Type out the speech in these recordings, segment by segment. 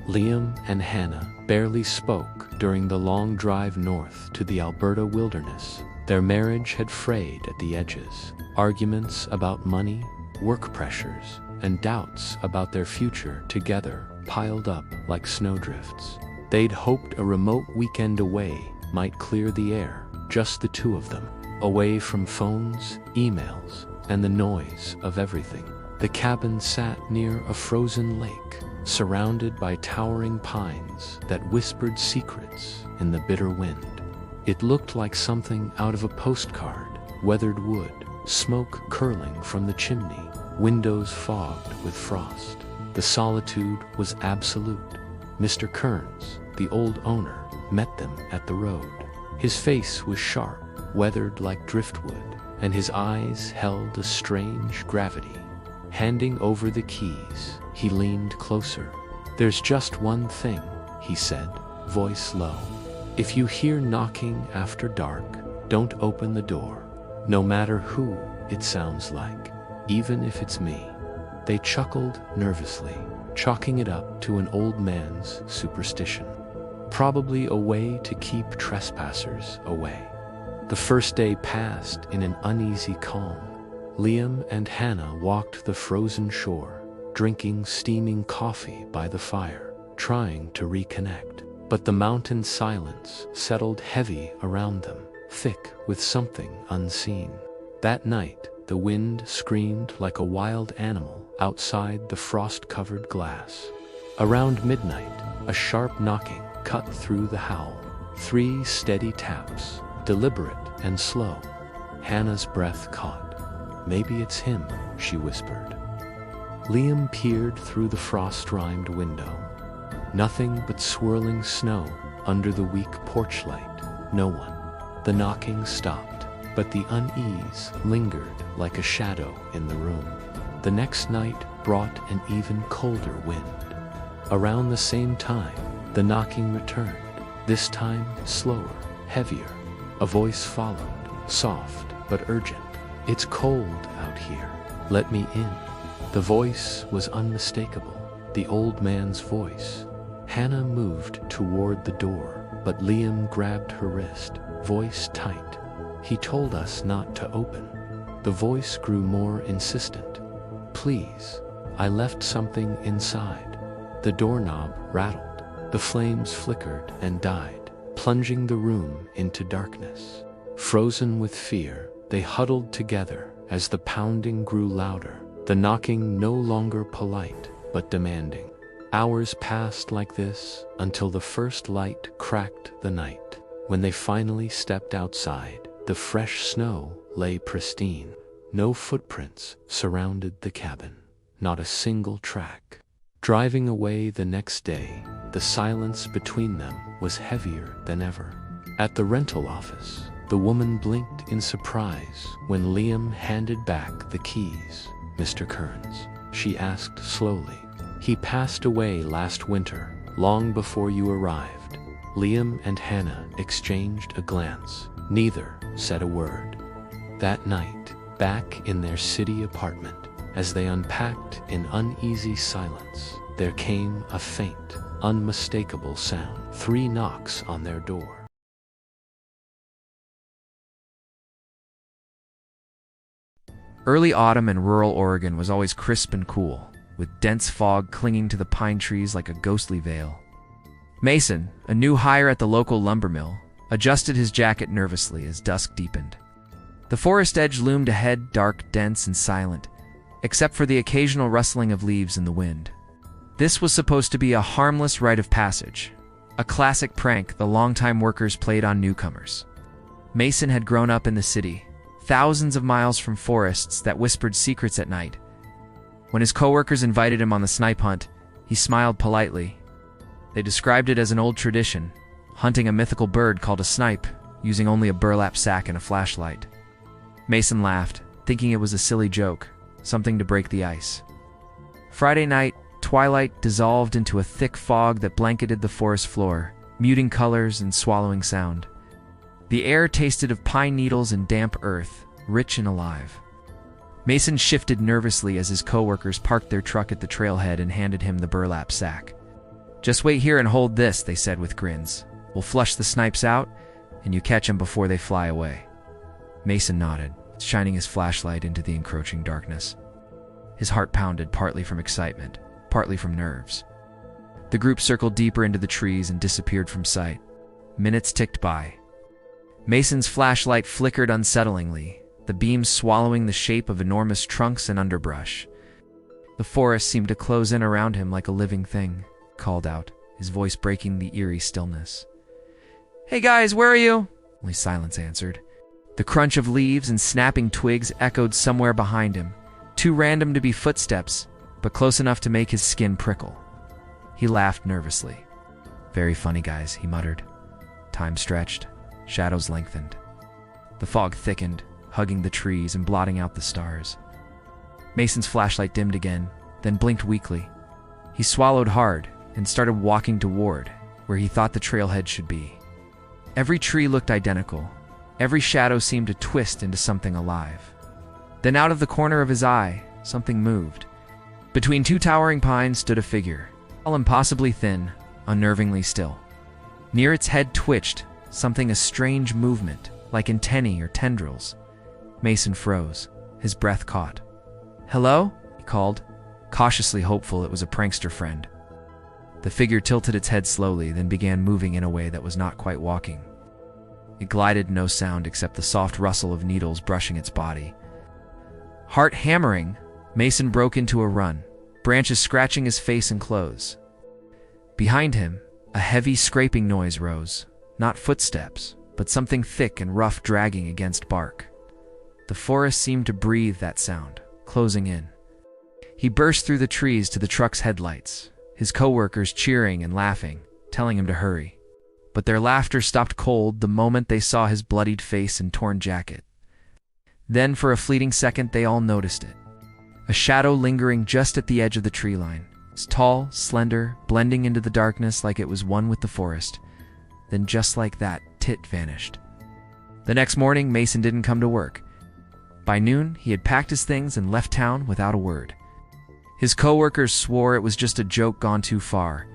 Liam and Hannah barely spoke during the long drive north to the Alberta wilderness. Their marriage had frayed at the edges. Arguments about money, work pressures, and doubts about their future together piled up like snowdrifts. They'd hoped a remote weekend away might clear the air, just the two of them, away from phones, emails, and the noise of everything. The cabin sat near a frozen lake, surrounded by towering pines that whispered secrets in the bitter wind. It looked like something out of a postcard: weathered wood, smoke curling from the chimney, windows fogged with frost. The solitude was absolute. Mr. Kearns, the old owner, met them at the road. His face was sharp, weathered like driftwood, and his eyes held a strange gravity. Handing over the keys, he leaned closer. "There's just one thing," he said, voice low. "If you hear knocking after dark, don't open the door, no matter who it sounds like, even if it's me." They chuckled nervously, chalking it up to an old man's superstition. Probably a way to keep trespassers away. The first day passed in an uneasy calm. Liam and Hannah walked the frozen shore, drinking steaming coffee by the fire, trying to reconnect. But the mountain silence settled heavy around them, thick with something unseen. That night, the wind screamed like a wild animal outside the frost-covered glass. Around midnight, a sharp knocking cut through the howl. 3 steady taps, deliberate and slow. Hannah's breath caught. "Maybe it's him," she whispered. Liam peered through the frost-rimed window. Nothing but swirling snow under the weak porch light. No one. The knocking stopped, but the unease lingered like a shadow in the room. The next night brought an even colder wind. Around the same time, the knocking returned, this time slower, heavier. A voice followed, soft but urgent. "It's cold out here. Let me in." The voice was unmistakable, the old man's voice. Hannah moved toward the door, but Liam grabbed her wrist, voice tight. "He told us not to open." The voice grew more insistent. "Please, I left something inside." The doorknob rattled. The flames flickered and died, plunging the room into darkness. Frozen with fear, they huddled together as the pounding grew louder, the knocking no longer polite but demanding. Hours passed like this until the first light cracked the night. When they finally stepped outside, the fresh snow lay pristine. No footprints surrounded the cabin, not a single track. Driving away the next day, the silence between them was heavier than ever. At the rental office, the woman blinked in surprise when Liam handed back the keys. "Mr. Kearns," she asked slowly. "He passed away last winter, long before you arrived." Liam and Hannah exchanged a glance. Neither said a word. That night, back in their city apartment, as they unpacked in uneasy silence, there came a faint, unmistakable sound. 3 knocks on their door. Early autumn in rural Oregon was always crisp and cool, with dense fog clinging to the pine trees like a ghostly veil. Mason, a new hire at the local lumber mill, adjusted his jacket nervously as dusk deepened. The forest edge loomed ahead, dark, dense, and silent, except for the occasional rustling of leaves in the wind. This was supposed to be a harmless rite of passage, a classic prank the longtime workers played on newcomers. Mason had grown up in the city, thousands of miles from forests that whispered secrets at night. When his coworkers invited him on the snipe hunt, he smiled politely. They described it as an old tradition, hunting a mythical bird called a snipe, using only a burlap sack and a flashlight. Mason laughed, thinking it was a silly joke, something to break the ice. Friday night, twilight dissolved into a thick fog that blanketed the forest floor, muting colors and swallowing sound. The air tasted of pine needles and damp earth, rich and alive. Mason shifted nervously as his coworkers parked their truck at the trailhead and handed him the burlap sack. "Just wait here and hold this," they said with grins. "We'll flush the snipes out, and you catch them before they fly away." Mason nodded, shining his flashlight into the encroaching darkness. His heart pounded, partly from excitement, partly from nerves. The group circled deeper into the trees and disappeared from sight. Minutes ticked by. Mason's flashlight flickered unsettlingly, the beams swallowing the shape of enormous trunks and underbrush. The forest seemed to close in around him like a living thing, called out, his voice breaking the eerie stillness. "Hey guys, where are you?" Only silence answered. The crunch of leaves and snapping twigs echoed somewhere behind him, too random to be footsteps, but close enough to make his skin prickle. He laughed nervously. "Very funny, guys," he muttered. Time stretched. Shadows lengthened. The fog thickened, hugging the trees and blotting out the stars. Mason's flashlight dimmed again, then blinked weakly. He swallowed hard and started walking toward where he thought the trailhead should be. Every tree looked identical. Every shadow seemed to twist into something alive. Then out of the corner of his eye, something moved. Between two towering pines stood a figure, all impossibly thin, unnervingly still. Near its head twitched something, a strange movement, like antennae or tendrils. Mason froze, his breath caught. "Hello?" he called, cautiously hopeful it was a prankster friend. The figure tilted its head slowly, then began moving in a way that was not quite walking. It glided, no sound except the soft rustle of needles brushing its body. Heart hammering, Mason broke into a run, branches scratching his face and clothes. Behind him, a heavy scraping noise rose, not footsteps, but something thick and rough dragging against bark. The forest seemed to breathe that sound, closing in. He burst through the trees to the truck's headlights, his coworkers cheering and laughing, telling him to hurry. But their laughter stopped cold the moment they saw his bloodied face and torn jacket. Then, for a fleeting second, they all noticed it. A shadow lingering just at the edge of the tree line. It's tall, slender, blending into the darkness like it was one with the forest. Then just like that, Tit vanished. The next morning, Mason didn't come to work. By noon, he had packed his things and left town without a word. His coworkers swore it was just a joke gone too far,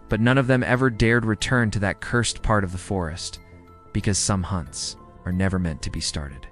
but none of them ever dared return to that cursed part of the forest, because some hunts are never meant to be started.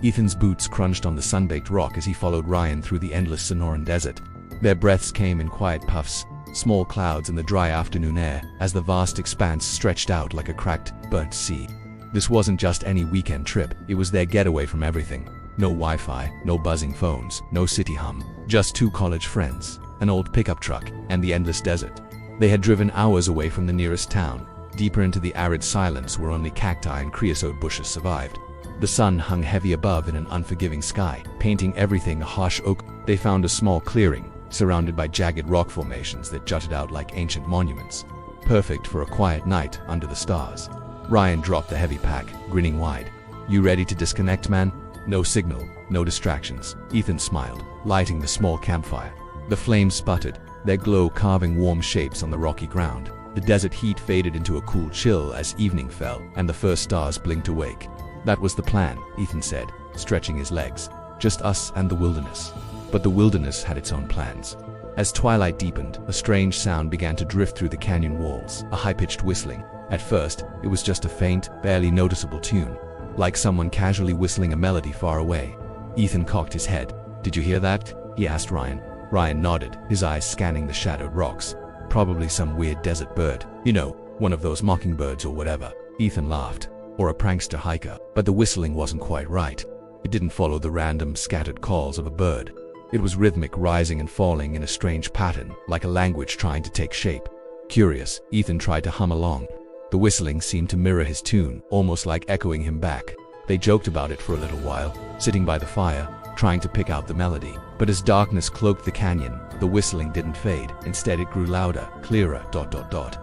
Ethan's boots crunched on the sun-baked rock as he followed Ryan through the endless Sonoran desert. Their breaths came in quiet puffs, small clouds in the dry afternoon air, as the vast expanse stretched out like a cracked, burnt sea. This wasn't just any weekend trip, it was their getaway from everything. No Wi-Fi, no buzzing phones, no city hum, just two college friends, an old pickup truck, and the endless desert. They had driven hours away from the nearest town, deeper into the arid silence where only cacti and creosote bushes survived. The sun hung heavy above in an unforgiving sky, painting everything a harsh oak. They found a small clearing, surrounded by jagged rock formations that jutted out like ancient monuments. Perfect for a quiet night under the stars. Ryan dropped the heavy pack, grinning wide. "You ready to disconnect, man?" No signal, no distractions. Ethan smiled, lighting the small campfire. The flames sputtered, their glow carving warm shapes on the rocky ground. The desert heat faded into a cool chill as evening fell, and the first stars blinked awake. "That was the plan," Ethan said, stretching his legs. "Just us and the wilderness." But the wilderness had its own plans. As twilight deepened, a strange sound began to drift through the canyon walls, a high-pitched whistling. At first, it was just a faint, barely noticeable tune, like someone casually whistling a melody far away. Ethan cocked his head. "Did you hear that?" he asked Ryan. Ryan nodded, his eyes scanning the shadowed rocks. "Probably some weird desert bird. You know, one of those mockingbirds or whatever." Ethan laughed. "Or a prankster hiker." But the whistling wasn't quite right. It didn't follow the random, scattered calls of a bird. It was rhythmic, rising and falling in a strange pattern, like a language trying to take shape. Curious, Ethan tried to hum along. The whistling seemed to mirror his tune, almost like echoing him back. They joked about it for a little while, sitting by the fire, trying to pick out the melody. But as darkness cloaked the canyon, the whistling didn't fade. Instead, it grew louder, clearer,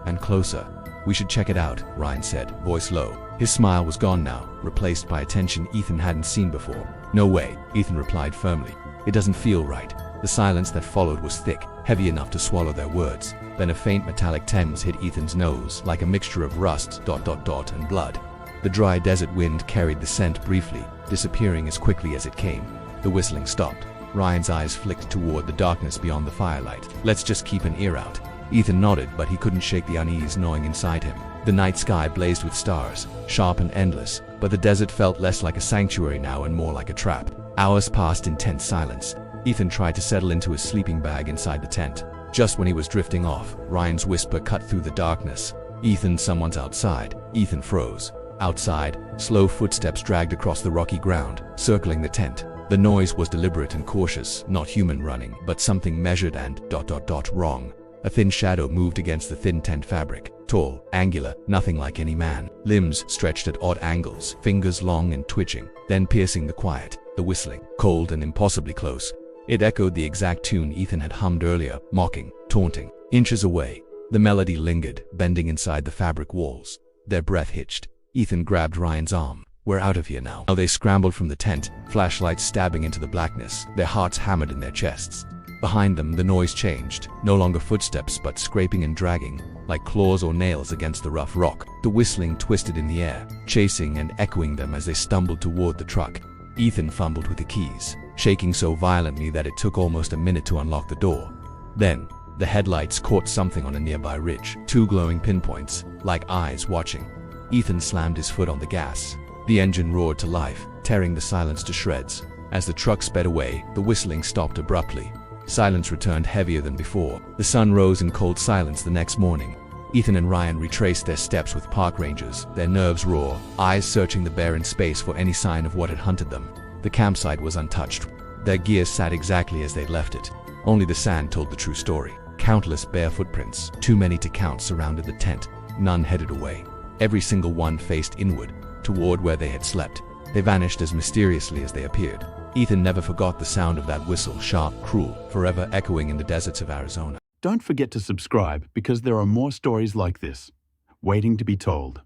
and closer. "We should check it out," Ryan said, voice low. His smile was gone now, replaced by a tension Ethan hadn't seen before. "No way," Ethan replied firmly. "It doesn't feel right." The silence that followed was thick, heavy enough to swallow their words. Then a faint metallic Thames hit Ethan's nose, like a mixture of rust, and blood. The dry desert wind carried the scent briefly, disappearing as quickly as it came. The whistling stopped. Ryan's eyes flicked toward the darkness beyond the firelight. Let's just keep an ear out. Ethan nodded, but he couldn't shake the unease gnawing inside him. The night sky blazed with stars, sharp and endless, but the desert felt less like a sanctuary now and more like a trap. Hours passed in tense silence. Ethan tried to settle into his sleeping bag inside the tent. Just when he was drifting off, Ryan's whisper cut through the darkness. "Ethan, someone's outside." Ethan froze. Outside, slow footsteps dragged across the rocky ground, circling the tent. The noise was deliberate and cautious, not human running, but something measured and ... wrong. A thin shadow moved against the thin tent fabric. Tall, angular, nothing like any man. Limbs stretched at odd angles, fingers long and twitching, then piercing the quiet. The whistling, cold and impossibly close. It echoed the exact tune Ethan had hummed earlier, mocking, taunting. Inches away, the melody lingered, bending inside the fabric walls. Their breath hitched. Ethan grabbed Ryan's arm. "We're out of here now." Now they scrambled from the tent, flashlights stabbing into the blackness, their hearts hammered in their chests. Behind them, the noise changed. No longer footsteps, but scraping and dragging, like claws or nails against the rough rock. The whistling twisted in the air, chasing and echoing them as they stumbled toward the truck. Ethan fumbled with the keys, shaking so violently that it took almost a minute to unlock the door. Then, the headlights caught something on a nearby ridge, two glowing pinpoints, like eyes watching. Ethan slammed his foot on the gas. The engine roared to life, tearing the silence to shreds. As the truck sped away, the whistling stopped abruptly. Silence returned heavier than before. The sun rose in cold silence the next morning. Ethan and Ryan retraced their steps with park rangers, their nerves raw, eyes searching the barren space for any sign of what had hunted them. The campsite was untouched. Their gear sat exactly as they'd left it. Only the sand told the true story. Countless bare footprints, too many to count, surrounded the tent. None headed away. Every single one faced inward, toward where they had slept. They vanished as mysteriously as they appeared. Ethan never forgot the sound of that whistle, sharp, cruel, forever echoing in the deserts of Arizona. Don't forget to subscribe because there are more stories like this, waiting to be told.